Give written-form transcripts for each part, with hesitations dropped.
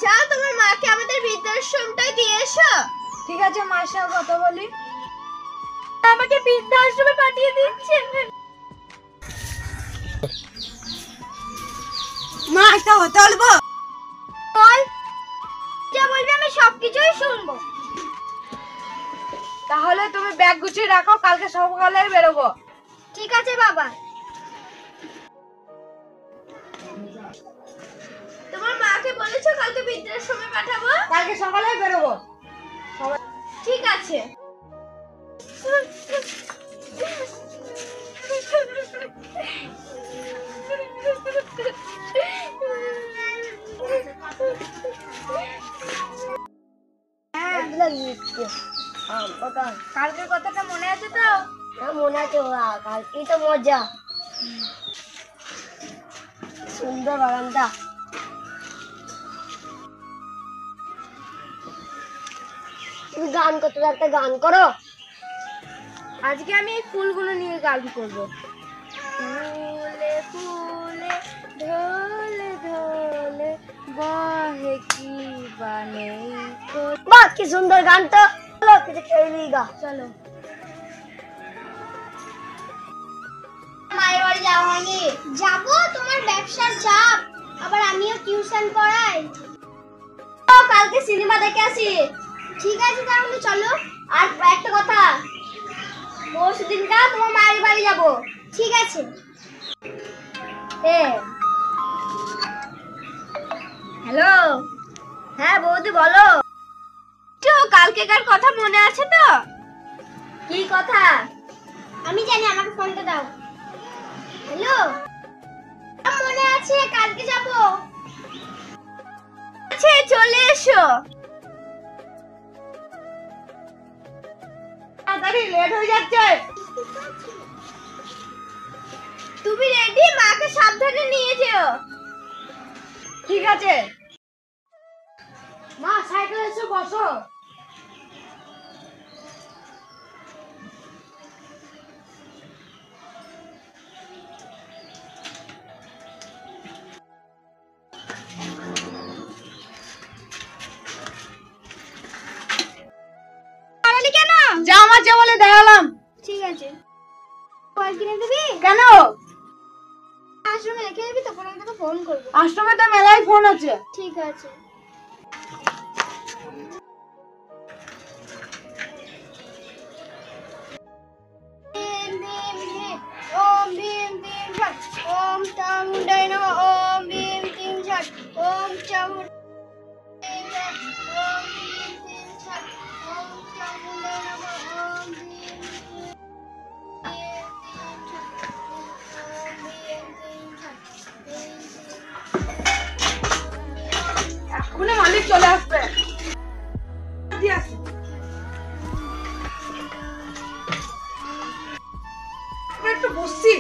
যাও তোমার মাকে আমাদের বৃদ্ধাশ্রমটা দিয়ে এসো। ঠিক আছে, মার সাথে কথা বলি। আমাকে বৃদ্ধাশ্রমে পাঠিয়ে দিচ্ছে। মা একটা কথা বলবো? বল, যা বলবি আমি সবকিছুই শুনবো। তাহলে তুমি ব্যাগ গুছিয়ে রাখো, কালকে সকালে বেরোবো। ঠিক আছে বাবা। তোমার মাকে বলেছো কালকে বৃদ্ধাশ্রমে পাঠাবো? কালকে সকালে বেরোবো। ঠিক আছে। কালকের কথাটা মনে আছে তো? হ্যাঁ মনে আছে, কালকেই তো মজা। সুন্দর বাগানটা। তুমি গান করতে, একটা গান করো। আজকে আমি এই ফুলগুলো নিয়ে গান করবো। ফুলে ফুলে ঢলে ঢলে বহে কি বানে। বাহ কি সুন্দর গান তো। চলো কিছু খেলবি গা। চলো। মায়ের বাড়ি যাওয়া হয়নি। যাবো, তোমার ব্যবসার চাপ, আবার আমিও টিউশন পড়াই। কালকে সিনেমা দেখে আসি। ঠিক আছে তাহলে চলো। আর একটা কথা, পরশু দিনটা তোমার মায়ের বাড়ি যাবো। ঠিক আছে। হ্যালো। হ্যাঁ বৌদি বলো। তো কালকেকার কথা মনে আছে তো? কি কথা? আমি জানি, আমাকে ফোনটা দাও। হ্যালো, মনে আছে, কালকে যাব। আচ্ছা চলে এসো। তাড়াতাড়ি, লেট হয়ে যাচ্ছে। তুমি রেডি? মাকে সাবধানে নিয়ে যেও। ঠিক আছে। মা সাইকেলে এসে বসো। কেন? জামা আছে বলে দেখালাম। ঠিক আছে। কল কিনে দিবি? কেন? আশ্রমে রেখে দিবি, তখন আমি তোকে ফোন করবো। আশ্রমে তো মেলায় ফোন আছে। ঠিক আছে। ओम भीम तीन छट ओम चामुंडाय नमः ओम भीम तीन छट ओम चामुंडाय ओम भीम तीन छट ओम चामुंडाय नमः ओम भीम এখনই মালিক চলে আসবে। দিয়ে আসি। একটু বসছি।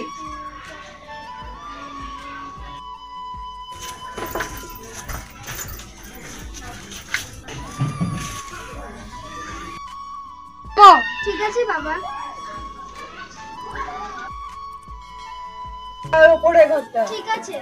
ঠিক আছে বাবা। উপরে ঘরটা। ঠিক আছে।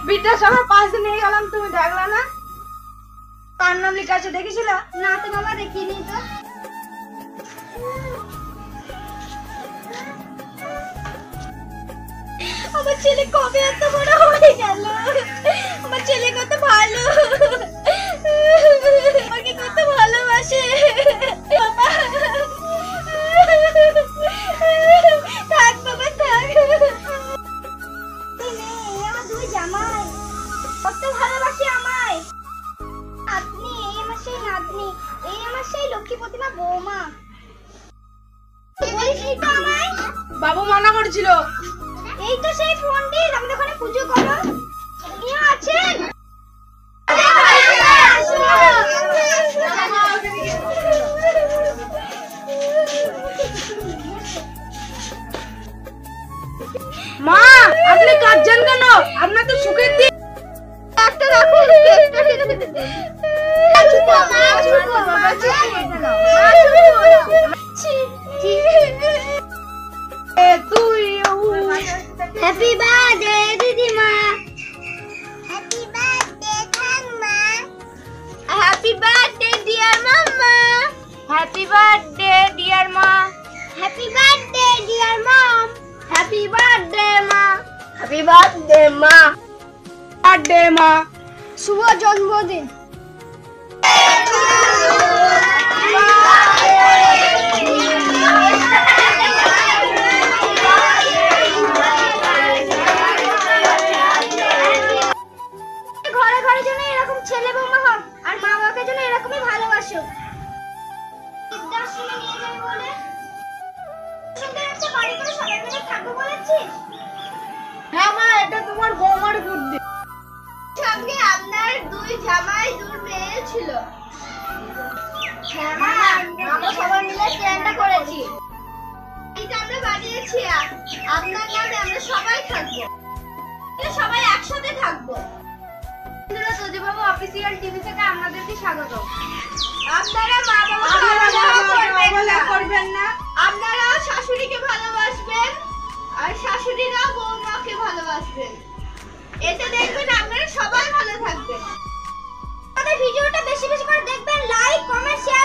বৃদ্ধাশ্রমের পাশে নিয়ে গেলাম, তুমি দেখলা না? কার নাম লেখা আছে দেখেছিল? না তো বাবা, দেখিনি তো। আমার ছেলে কবে এত বড় হয়ে গেল। আমার ছেলে কত ভালো, আমাকে কত ভালোবাসে। বাবা থাক, বাবা থাক। আমার দুই জামাই। কত ভালোবাসে আমায়। নাতনি, এই আমার সেই নাতনি, এই আমার সেই লক্ষ্মী প্রতিমা বৌমা। বলিসনি তো আমায়? বাবু মানা করেছিল। এই তো সেই ফোনটি, আমাদের ওখানে পুজো করো। উনিও আছেন। মা, আপনি কাঁদছেন কেন? আপনার তো সুখের দিন। একটা রাখো, কেকটা খেতে দে। চুপো মা, চুপো মা, তুই হ্যাপি বার্থডে দিদিমা। হ্যাপি বার্থডে ঠাম্মা। হ্যাপি বার্থডে ডিয়ার মাম্মা। হ্যাপি বার্থডে ডিয়ার মা। Happy birthday dear mom. Happy birthday মা। হ্যাপি বার্থডে মা। বার্থডে মা। শুভ জন্মদিন। ঘরে ঘরে যেন এরকম ছেলে বৌমা হোক, আর মা বাবাকে যেন এরকমই ভালোবাসো। বৃদ্ধাশ্রমে নিয়ে যাবে বলে সুন্দর একটা বাড়ি করে সবাই মিলে থাকবো বলেছিস। হ্যাঁ মা, এটা তোমার বৌমার বুদ্ধি। সঙ্গে আপনার দুই জামাই দুই মেয়ে ছিল। হ্যাঁ মা, আমরা সবাই মিলে প্ল্যানটা করেছি। এটা আমরা বানিয়েছি আপনার নামে, আমরা সবাই থাকবো, সবাই একসাথে থাকবো। সুজিবাবু অফিসিয়াল টিভি থেকে আপনাদেরকে স্বাগত। আপনারা মা বাবা করবেন না। আপনারাও শাশুড়িকে ভালোবাসবেন, আর শাশুড়িরাও বৌমাকে ভালোবাসবেন। এতে দেখবেন আপনারা সবাই ভালো থাকবেন। আমাদের ভিডিওটা বেশি বেশি করে দেখবেন, লাইক কমেন্ট শেয়ার